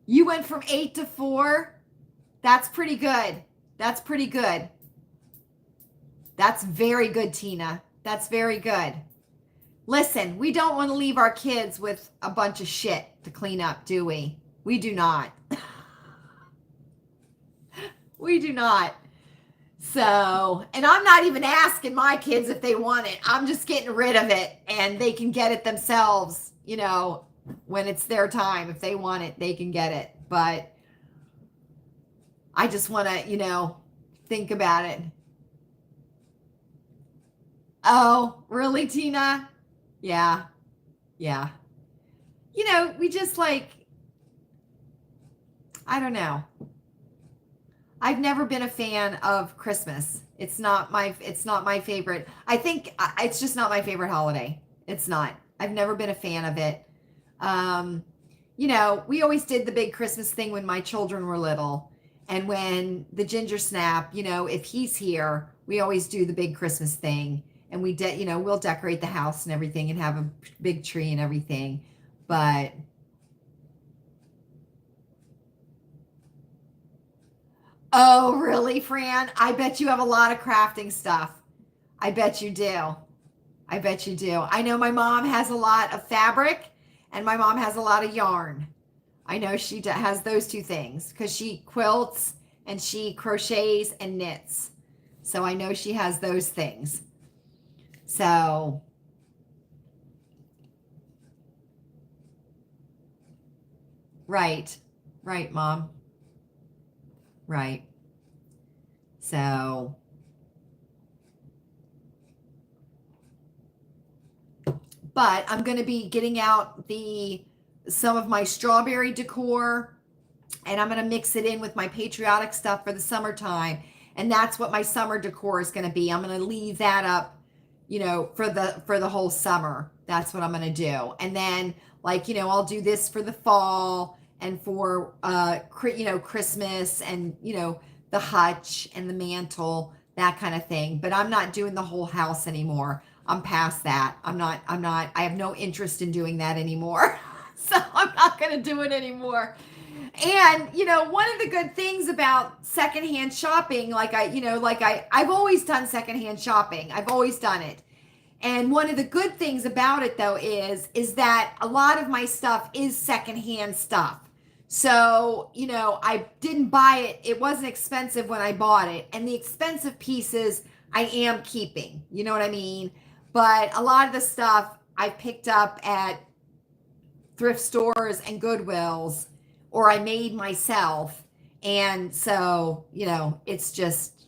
you went from 8 to 4. That's pretty good. That's pretty good. That's very good, Tina. That's very good. Listen, we don't want to leave our kids with a bunch of shit to clean up, do we? We do not. We do not. So, and I'm not even asking my kids if they want it. I'm just getting rid of it and they can get it themselves, you know, when it's their time. If they want it, they can get it. But I just want to, you know, think about it. Oh, really, Tina? Yeah. You know, we just like, I don't know. I've never been a fan of Christmas. It's not my favorite. I think it's just not my favorite holiday. It's not. I've never been a fan of it. You know, we always did the big Christmas thing when my children were little. And when the ginger snap, you know, if he's here, we always do the big Christmas thing. And you know, we'll decorate the house and everything and have a big tree and everything. But oh, really, Fran? I bet you have a lot of crafting stuff. I bet you do. I know my mom has a lot of fabric and my mom has a lot of yarn. I know she has those two things because she quilts and she crochets and knits. So I know she has those things. So right, Mom. Right. So but I'm going to be getting out some of my strawberry decor and I'm going to mix it in with my patriotic stuff for the summertime. And that's what my summer decor is going to be. I'm going to leave that up, you know, for the whole summer. That's what I'm going to do. And then like, you know, I'll do this for the fall and for, you know, Christmas and, you know, the hutch and the mantle, that kind of thing. But I'm not doing the whole house anymore. I'm past that. I have no interest in doing that anymore. So I'm not going to do it anymore. And, you know, one of the good things about secondhand shopping, I've always done secondhand shopping. I've always done it. And one of the good things about it though is that a lot of my stuff is secondhand stuff. So, you know, I didn't buy it. It wasn't expensive when I bought it. And the expensive pieces I am keeping. You know what I mean? But a lot of the stuff I picked up at thrift stores and Goodwills, or I made myself. And so, you know, it's just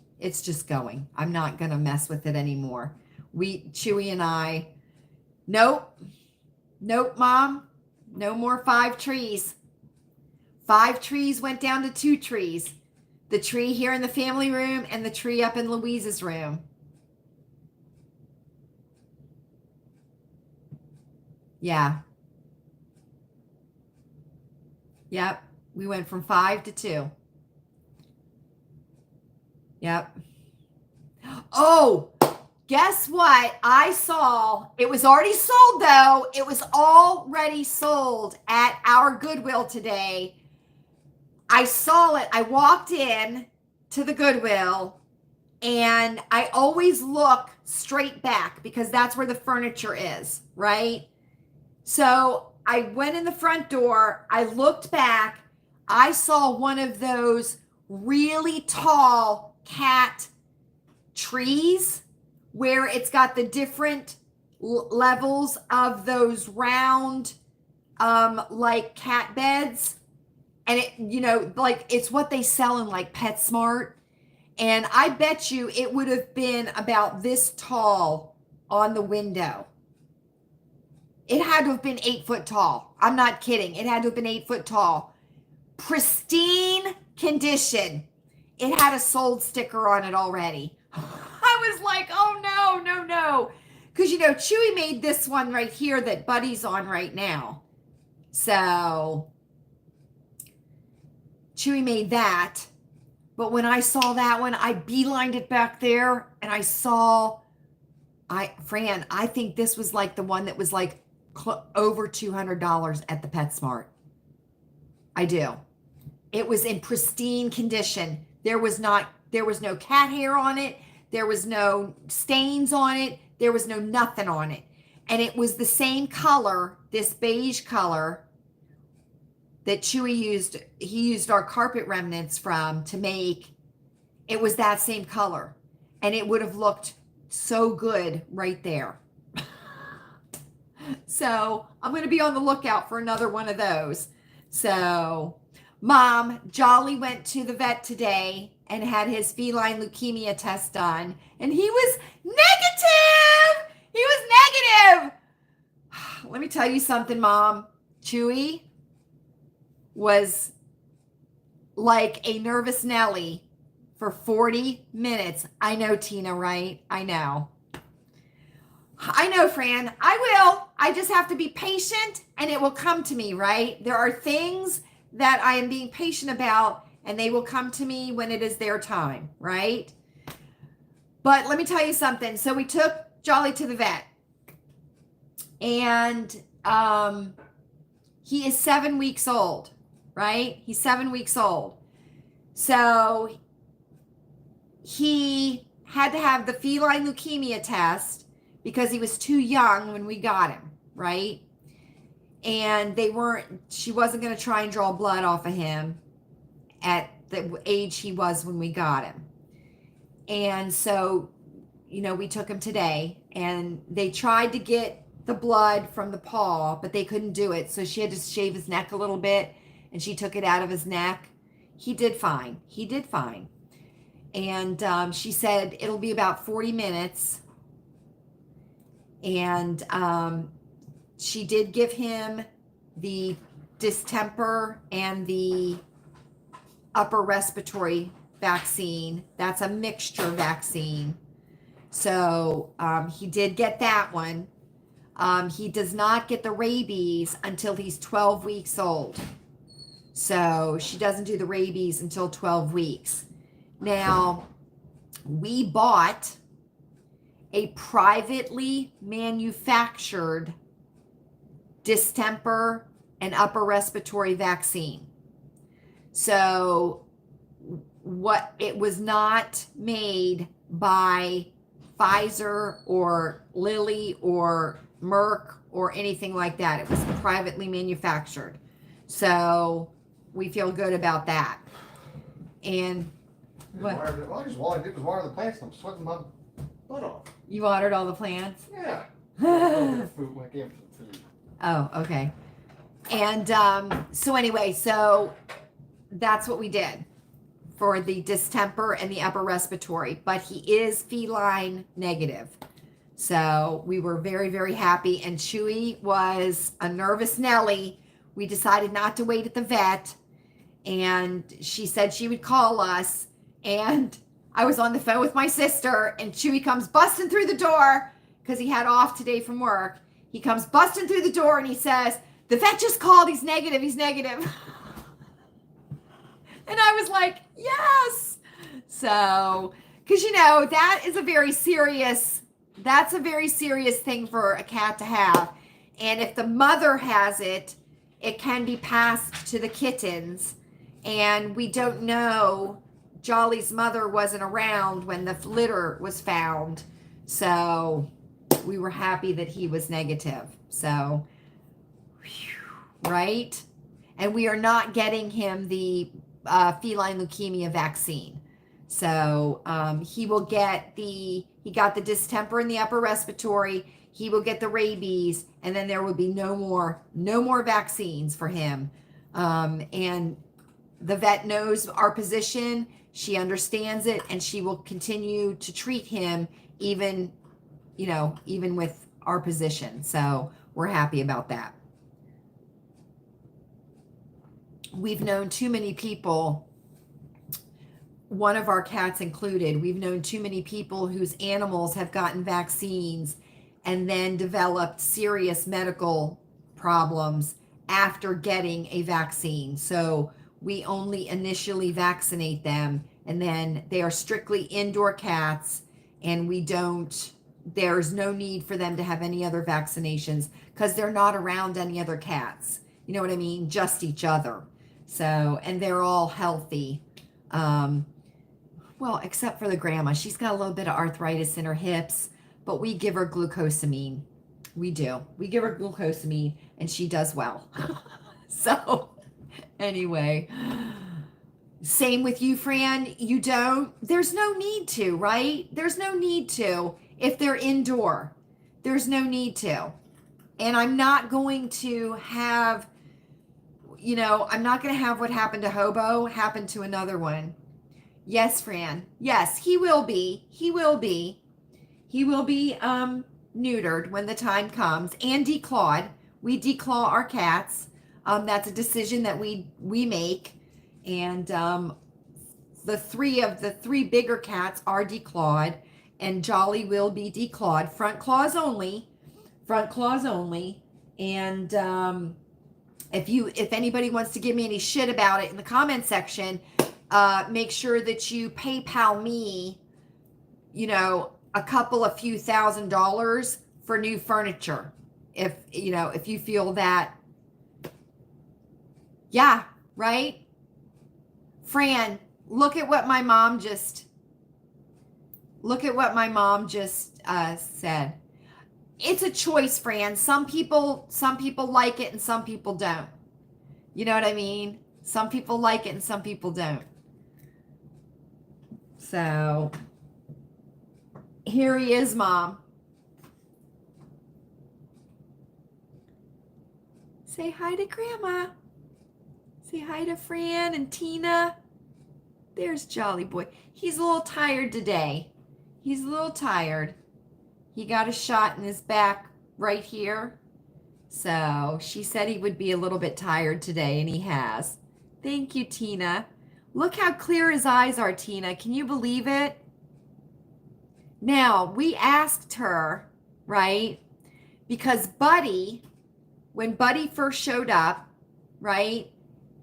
going. I'm not going to mess with it anymore. Chewy and I, nope, Mom, no more 5 trees. 5 trees went down to 2 trees. The tree here in the family room and the tree up in Louise's room. Yeah. Yep. We went from 5 to 2. Yep. Oh, guess what? I saw, it was already sold though. It was already sold at our Goodwill today. I saw it. I walked in to the Goodwill and I always look straight back because that's where the furniture is, right? So I went in the front door. I looked back. I saw one of those really tall cat trees where it's got the different levels of those round like cat beds, and it, you know, like it's what they sell in like PetSmart, and I bet you it would have been about this tall on the window. It had to have been 8 foot tall. I'm not kidding. It had to have been 8 foot tall. Pristine condition. It had a sold sticker on it already. I was like, oh no. Because, you know, Chewy made this one right here that Buddy's on right now. So, Chewy made that. But when I saw that one, I beelined it back there. And I saw, Fran, I think this was like the one that was like over $200 at the PetSmart. I do. It was in pristine condition. There was no cat hair on it. There was no stains on it. There was no nothing on it. And it was the same color, this beige color that Chewy used. He used our carpet remnants from to make. It was that same color. And it would have looked so good right there. So I'm going to be on the lookout for another one of those. So Mom, Jolly went to the vet today and had his feline leukemia test done. And he was negative. He was negative. Let me tell you something, Mom. Chewy was like a nervous Nelly for 40 minutes. I know, Tina, right? I know, Fran. I will. I just have to be patient and it will come to me, right? There are things that I am being patient about and they will come to me when it is their time, right? But let me tell you something. So we took Jolly to the vet and he is 7 weeks old, right? He's 7 weeks old. So he had to have the feline leukemia test because he was too young when we got him, right? And she wasn't going to try and draw blood off of him at the age he was when we got him. And so, you know, we took him today and they tried to get the blood from the paw, but they couldn't do it. So she had to shave his neck a little bit and she took it out of his neck. He did fine. And she said it'll be about 40 minutes. And she did give him the distemper and the upper respiratory vaccine. That's a mixture vaccine. So he did get that one. He does not get the rabies until he's 12 weeks old. So she doesn't do the rabies until 12 weeks. Now, we bought a privately manufactured distemper and upper respiratory vaccine. So it was not made by Pfizer or Lilly or Merck or anything like that. It was privately manufactured. So we feel good about that. And what? All I did was water the plants. I'm sweating my You watered all the plants? Yeah. Food, I gave them some food. Oh, okay. And so anyway, so that's what we did for the distemper and the upper respiratory. But he is feline negative. So we were very, very happy. And Chewy was a nervous Nelly. We decided not to wait at the vet. And she said she would call us. And I was on the phone with my sister. And Chewy comes busting through the door because he had off today from work. He comes busting through the door and he says, the vet just called. He's negative. He's negative. And I was like, yes. So, because, you know, that is a very serious, that's a very serious thing for a cat to have. And if the mother has it, it can be passed to the kittens. And we don't know, Jolly's mother wasn't around when the litter was found. So we were happy that he was negative. So, whew, right? And we are not getting him the feline leukemia vaccine. So he will get he got the distemper in the upper respiratory. He will get the rabies, and then there will be no more vaccines for him. And the vet knows our position. She understands it, and she will continue to treat him even with our position. So we're happy about that. We've known too many people, one of our cats included, we've known too many people whose animals have gotten vaccines and then developed serious medical problems after getting a vaccine. So we only initially vaccinate them, and then they are strictly indoor cats, and there's no need for them to have any other vaccinations because they're not around any other cats. You know what I mean? Just each other. So, and they're all healthy. Well, except for the grandma. She's got a little bit of arthritis in her hips, but we give her glucosamine. We do. We give her glucosamine, and she does well. So, anyway, same with you, Fran. You don't. There's no need to, right? There's no need to if they're indoor. There's no need to. And I'm not going to have, I'm not going to have what happened to Hobo happen to another one. Yes, Fran. Yes, he will be. He will be. He will be neutered when the time comes, and declawed. We declaw our cats. That's a decision that we make. And the three bigger cats are declawed, and Jolly will be declawed. Front claws only. Front claws only. And if anybody wants to give me any shit about it in the comment section, make sure that you PayPal me, a couple of few $1,000s for new furniture. If you feel that, yeah, right? Fran, look at what my mom just said. It's a choice, Fran. Some people like it and some people don't. You know what I mean? Some people like it and some people don't. So here he is, Mom. Say hi to Grandma. Say hi to Fran and Tina. There's Jolly Boy. He's a little tired today. He's a little tired. He got a shot in his back right here. So she said he would be a little bit tired today, and he has. Thank you, Tina. Look how clear his eyes are, Tina. Can you believe it? Now, we asked her, right? Because Buddy, when Buddy first showed up, right?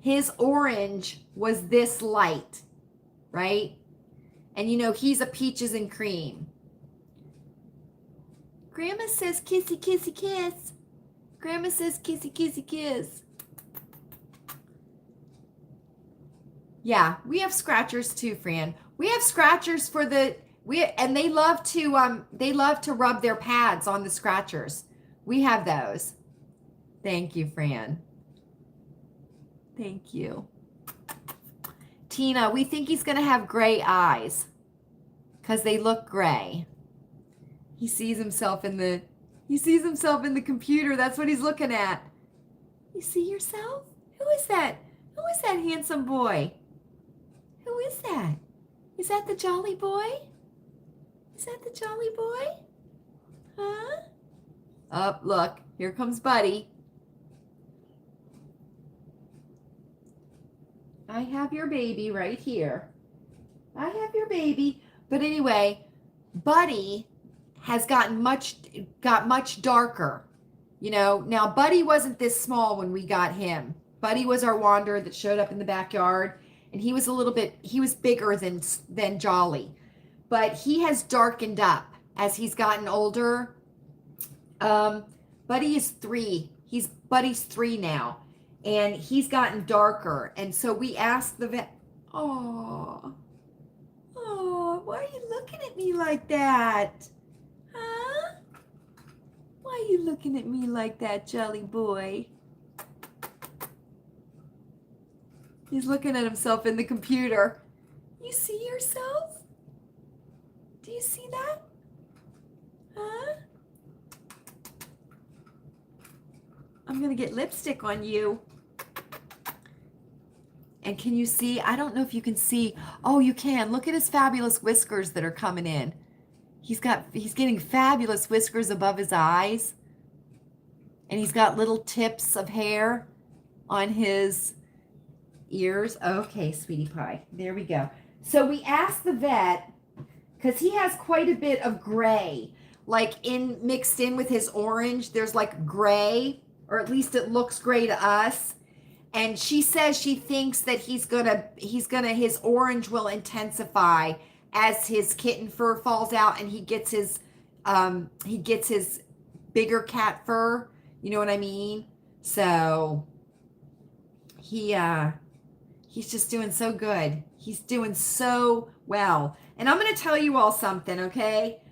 His orange was this light, right? And he's a peaches and cream. Grandma says kissy, kissy, kiss. Grandma says kissy, kissy, kiss. Yeah, we have scratchers too, Fran. We have scratchers and they love to rub their pads on the scratchers. We have those. Thank you, Fran. Thank you. Tina, we think he's going to have gray eyes because they look gray. He sees himself in the computer. That's what he's looking at. You see yourself? Who is that? Who is that handsome boy? Who is that? Is that the jolly boy? Is that the jolly boy? Huh? Oh, look, here comes Buddy. I have your baby right here. I have your baby. But anyway, Buddy has got much darker. You know, now Buddy wasn't this small when we got him. Buddy was our wanderer that showed up in the backyard, and he was bigger than Jolly. But he has darkened up as he's gotten older. Buddy is 3. Buddy's 3 now, and he's gotten darker. And so we asked the vet, oh, why are you looking at me like that? Huh? Why are you looking at me like that, jolly boy? He's looking at himself in the computer. You see yourself? Do you see that? Huh? I'm going to get lipstick on you. And can you see? I don't know if you can see. Oh, you can. Look at his fabulous whiskers that are coming in. He's getting fabulous whiskers above his eyes. And he's got little tips of hair on his ears. Okay, sweetie pie. There we go. So we asked the vet, because he has quite a bit of gray, like mixed in with his orange. There's like gray, or at least it looks gray to us. And she says she thinks that his orange will intensify as his kitten fur falls out and he gets his bigger cat fur. You know what I mean? So he's just doing so good. He's doing so well. And I'm going to tell you all something, okay?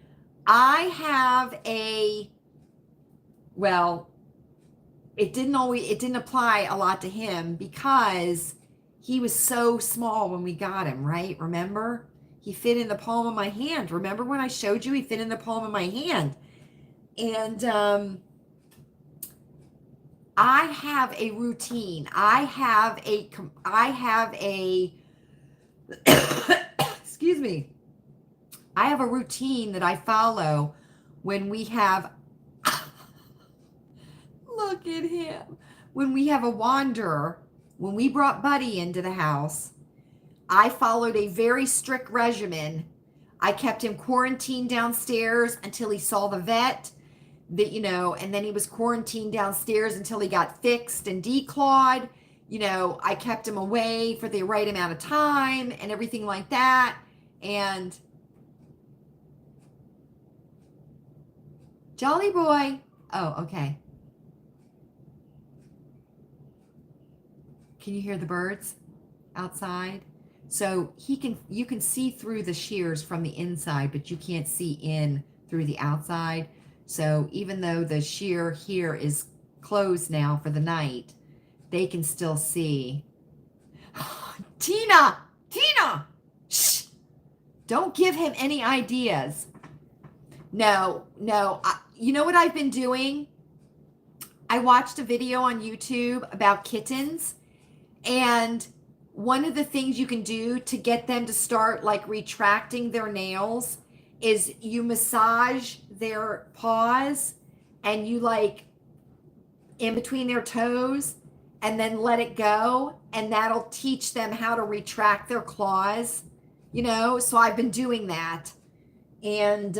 It didn't apply a lot to him because he was so small when we got him, right? Remember? He fit in the palm of my hand. Remember when I showed you he fit in the palm of my hand? And I have a routine. I have a excuse me. I have a routine that I follow when we have look at him. When we have a wanderer, when we brought Buddy into the house, I followed a very strict regimen. I kept him quarantined downstairs until he saw the vet, and then he was quarantined downstairs until he got fixed and declawed. I kept him away for the right amount of time and everything like that. And jolly boy. Oh, okay. Can you hear the birds outside? So you can see through the shears from the inside, but you can't see in through the outside. So even though the shear here is closed now for the night, they can still see. Tina, shh! Don't give him any ideas. No. You know what I've been doing? I watched a video on YouTube about kittens. And one of the things you can do to get them to start like retracting their nails is you massage their paws and you like in between their toes and then let it go. And that'll teach them how to retract their claws, So I've been doing that. And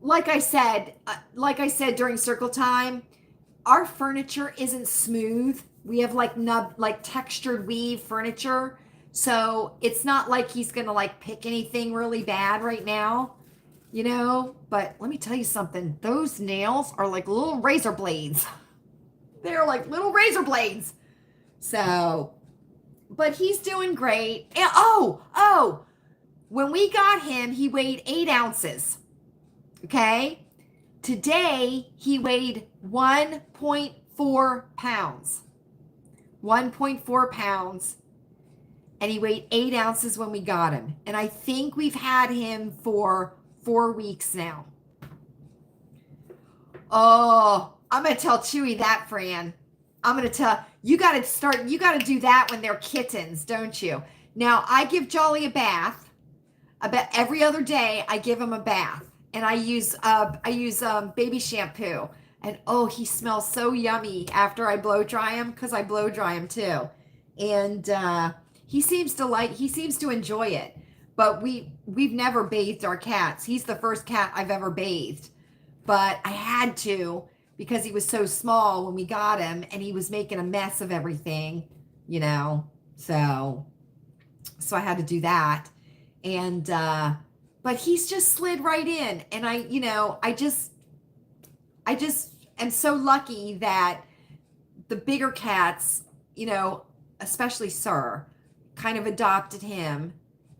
like I said during circle time, our furniture isn't smooth. We have like textured weave furniture. So it's not like he's going to like pick anything really bad right now, but let me tell you something. Those nails are like little razor blades. They're like little razor blades. So, but he's doing great. And when we got him, he weighed 8 ounces. Okay. Today he weighed 1.4 pounds. 1.4 pounds, and he weighed 8 ounces when we got him. And I think we've had him for 4 weeks now. Oh, I'm going to tell Chewy that, Fran. I'm going to tell, you got to do that when they're kittens, don't you? Now, I give Jolly a bath. About every other day, I give him a bath. And I use baby shampoo. And oh, he smells so yummy after I blow dry him, because I blow dry him too. And he seems to enjoy it. But we've never bathed our cats. He's the first cat I've ever bathed. But I had to, because he was so small when we got him, and he was making a mess of everything, you know. So I had to do that. And but he's just slid right in. And I just am so lucky that the bigger cats, especially Sir, kind of adopted him,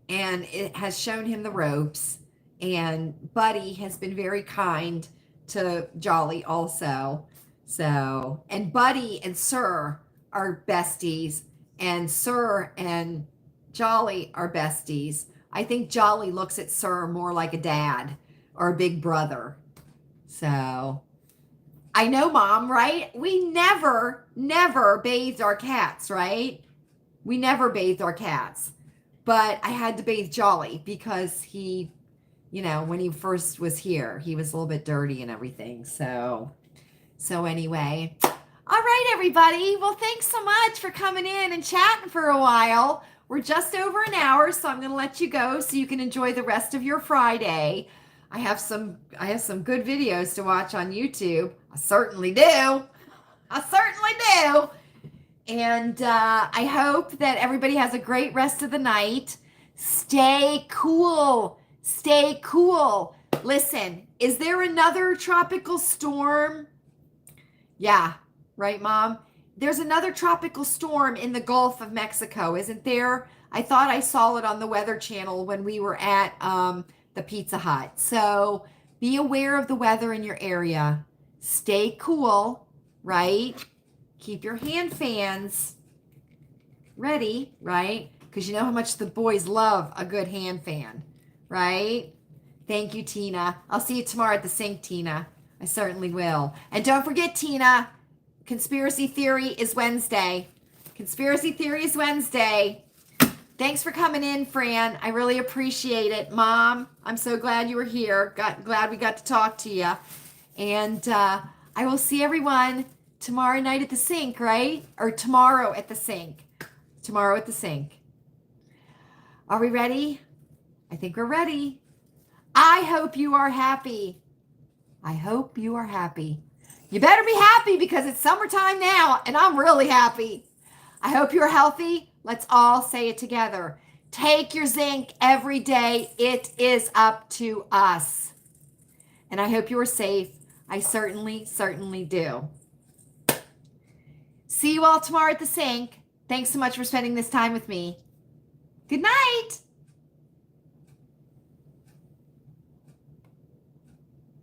and it has shown him the ropes. And Buddy has been very kind to Jolly also. So, and Buddy and Sir are besties, and Sir and Jolly are besties. I think Jolly looks at Sir more like a dad or a big brother. So, I know, Mom, right? We never bathed our cats, right? We never bathed our cats. But I had to bathe Jolly because he, when he first was here, he was a little bit dirty and everything. So anyway. All right, everybody. Well, thanks so much for coming in and chatting for a while. We're just over an hour, so I'm going to let you go so you can enjoy the rest of your Friday. I have some good videos to watch on YouTube. I certainly do. And I hope that everybody has a great rest of the night. Stay cool. Listen, is there another tropical storm? Yeah, right, Mom? There's another tropical storm in the Gulf of Mexico, isn't there? I thought I saw it on the Weather Channel when we were at the Pizza Hut. So be aware of the weather in your area. Stay cool, right? Keep your hand fans ready, right? Because you know how much the boys love a good hand fan, right? Thank you, Tina. I'll see you tomorrow at the sink, Tina. I certainly will. And don't forget, Tina, Conspiracy Theory is Wednesday. Thanks for coming in, Fran. I really appreciate it. Mom, I'm so glad you were here. Glad we got to talk to you. And I will see everyone tomorrow night at the sink, right? Or tomorrow at the sink. Are we ready? I think we're ready. I hope you are happy. You better be happy because it's summertime now, and I'm really happy. I hope you're healthy. Let's all say it together. Take your zinc every day. It is up to us. And I hope you are safe. I certainly do. See you all tomorrow at the sink. Thanks so much for spending this time with me. Good night.